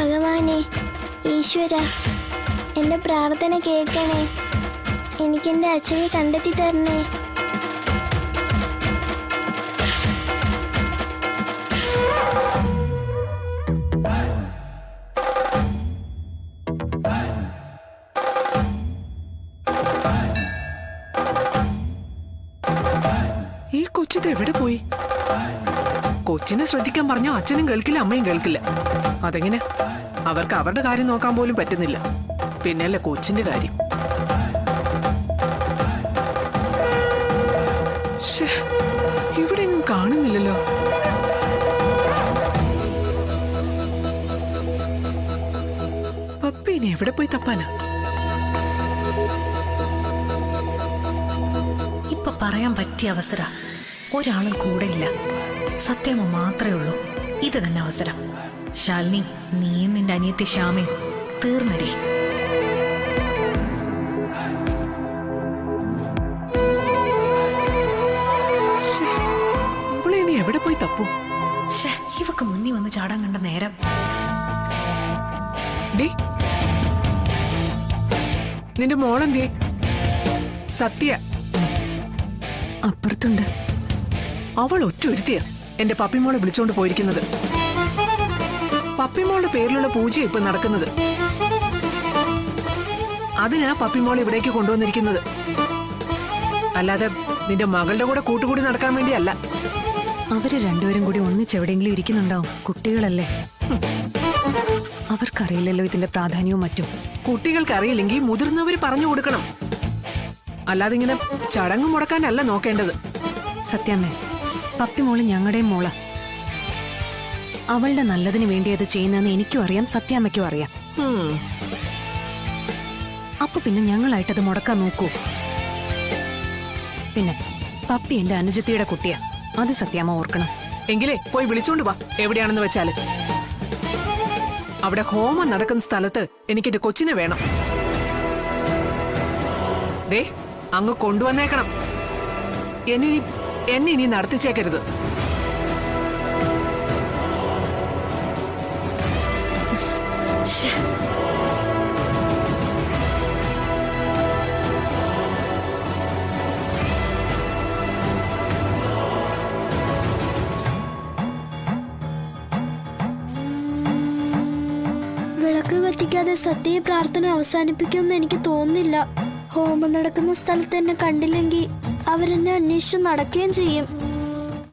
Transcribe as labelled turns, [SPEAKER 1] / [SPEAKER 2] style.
[SPEAKER 1] ഭഗവാനെ, ഈശ്വര, എൻ്റെ പ്രാർത്ഥന കേൾക്കണേ. എനിക്കെൻ്റെ അച്ഛനെ കണ്ടെത്തി തരണേ.
[SPEAKER 2] ഈ കൊച്ചിത് എവിടെ പോയി? കൊച്ചിനെ ശ്രദ്ധിക്കാൻ പറഞ്ഞോ അച്ഛനും കേൾക്കില്ല, അമ്മയും കേൾക്കില്ല. അതെങ്ങനെ? അവർക്ക് അവരുടെ കാര്യം നോക്കാൻ പോലും പറ്റുന്നില്ല, പിന്നല്ലേ കൊച്ചിന്റെ കാര്യം. ഇവിടെ ഒന്നും കാണുന്നില്ലല്ലോ. പപ്പീനെ എവിടെ പോയി തപ്പാനാ?
[SPEAKER 3] ഇപ്പൊ പറയാൻ പറ്റിയ അവസര. ഒരാളും കൂടെ ഇല്ല, സത്യമ മാത്രമേ ഉള്ളൂ. ഇത് തന്നെ അവസരം. ശാലിനി, നീയും നിന്റെ അനിയത്തി ശ്യാമയും തീർന്നടി.
[SPEAKER 2] ഇനി എവിടെ പോയി തപ്പു?
[SPEAKER 3] ഇവക്ക് മുന്നിൽ വന്ന് ചാടാൻ കണ്ട നേരം.
[SPEAKER 2] നിന്റെ മോളെന്തേ? സത്യ
[SPEAKER 3] അപ്പുറത്തുണ്ട്.
[SPEAKER 2] അവൾ ഒറ്റൊരുത്തിയ എന്റെ പപ്പിമോളെ വിളിച്ചോണ്ട് പോയിരിക്കുന്നത്. പപ്പിമോളുടെ പേരിലുള്ള പൂജ ഇപ്പൊ നടക്കുന്നത്. അതിനാ പപ്പിമോളെ ഇവിടേക്ക് കൊണ്ടുവന്നിരിക്കുന്നത്. അല്ലാതെ നിന്റെ മകളുടെ കൂടെ കൂട്ടുകൂടി നടക്കാൻ വേണ്ടിയല്ല.
[SPEAKER 3] അവര് രണ്ടുപേരും കൂടി ഒന്നിച്ചെവിടെയെങ്കിലും ഇരിക്കുന്നുണ്ടാവും. കുട്ടികളല്ലേ, അവർക്കറിയില്ലല്ലോ ഇതിന്റെ പ്രാധാന്യവും മറ്റും.
[SPEAKER 2] കുട്ടികൾക്ക് അറിയില്ലെങ്കിൽ മുതിർന്നവര് പറഞ്ഞു കൊടുക്കണം. അല്ലാതെ ഇങ്ങനെ ചടങ്ങ് മുടക്കാനല്ല നോക്കേണ്ടത്.
[SPEAKER 3] സത്യമേ, പപ്പിമോള് ഞങ്ങളുടെയും മോള. അവളുടെ നല്ലതിന് വേണ്ടി അത് ചെയ്യുന്നതെന്ന് എനിക്കും അറിയാം, സത്യാമ്മയ്ക്കും അറിയാം. അപ്പൊ പിന്നെ ഞങ്ങളായിട്ടത് മുടക്കാൻ നോക്കൂ. പിന്നെ പപ്പി എന്റെ അനുജത്തിയുടെ കുട്ടിയാ, അത് സത്യാമ്മ ഓർക്കണം.
[SPEAKER 2] എങ്കിലേ പോയി വിളിച്ചോണ്ട് വാ, എവിടെയാണെന്ന് വെച്ചാല്. അവിടെ ഹോമം നടക്കുന്ന സ്ഥലത്ത് എനിക്ക് എന്റെ കൊച്ചിനെ വേണം. ദേ, അങ്ങ് കൊണ്ടുവന്നേക്കണം. എന്നെ ഇനി നടത്തിച്ചേക്കരുത്.
[SPEAKER 1] വിളക്ക് കത്തിക്കാതെ സത്യ പ്രാർത്ഥന അവസാനിപ്പിക്കുമെന്ന് എനിക്ക് തോന്നുന്നില്ല. ഹോമം നടക്കുന്ന സ്ഥലത്ത് എന്നെ കണ്ടില്ലെങ്കിൽ അവരെന്നെ അന്വേഷിച്ച് നടക്കുകയും ചെയ്യും.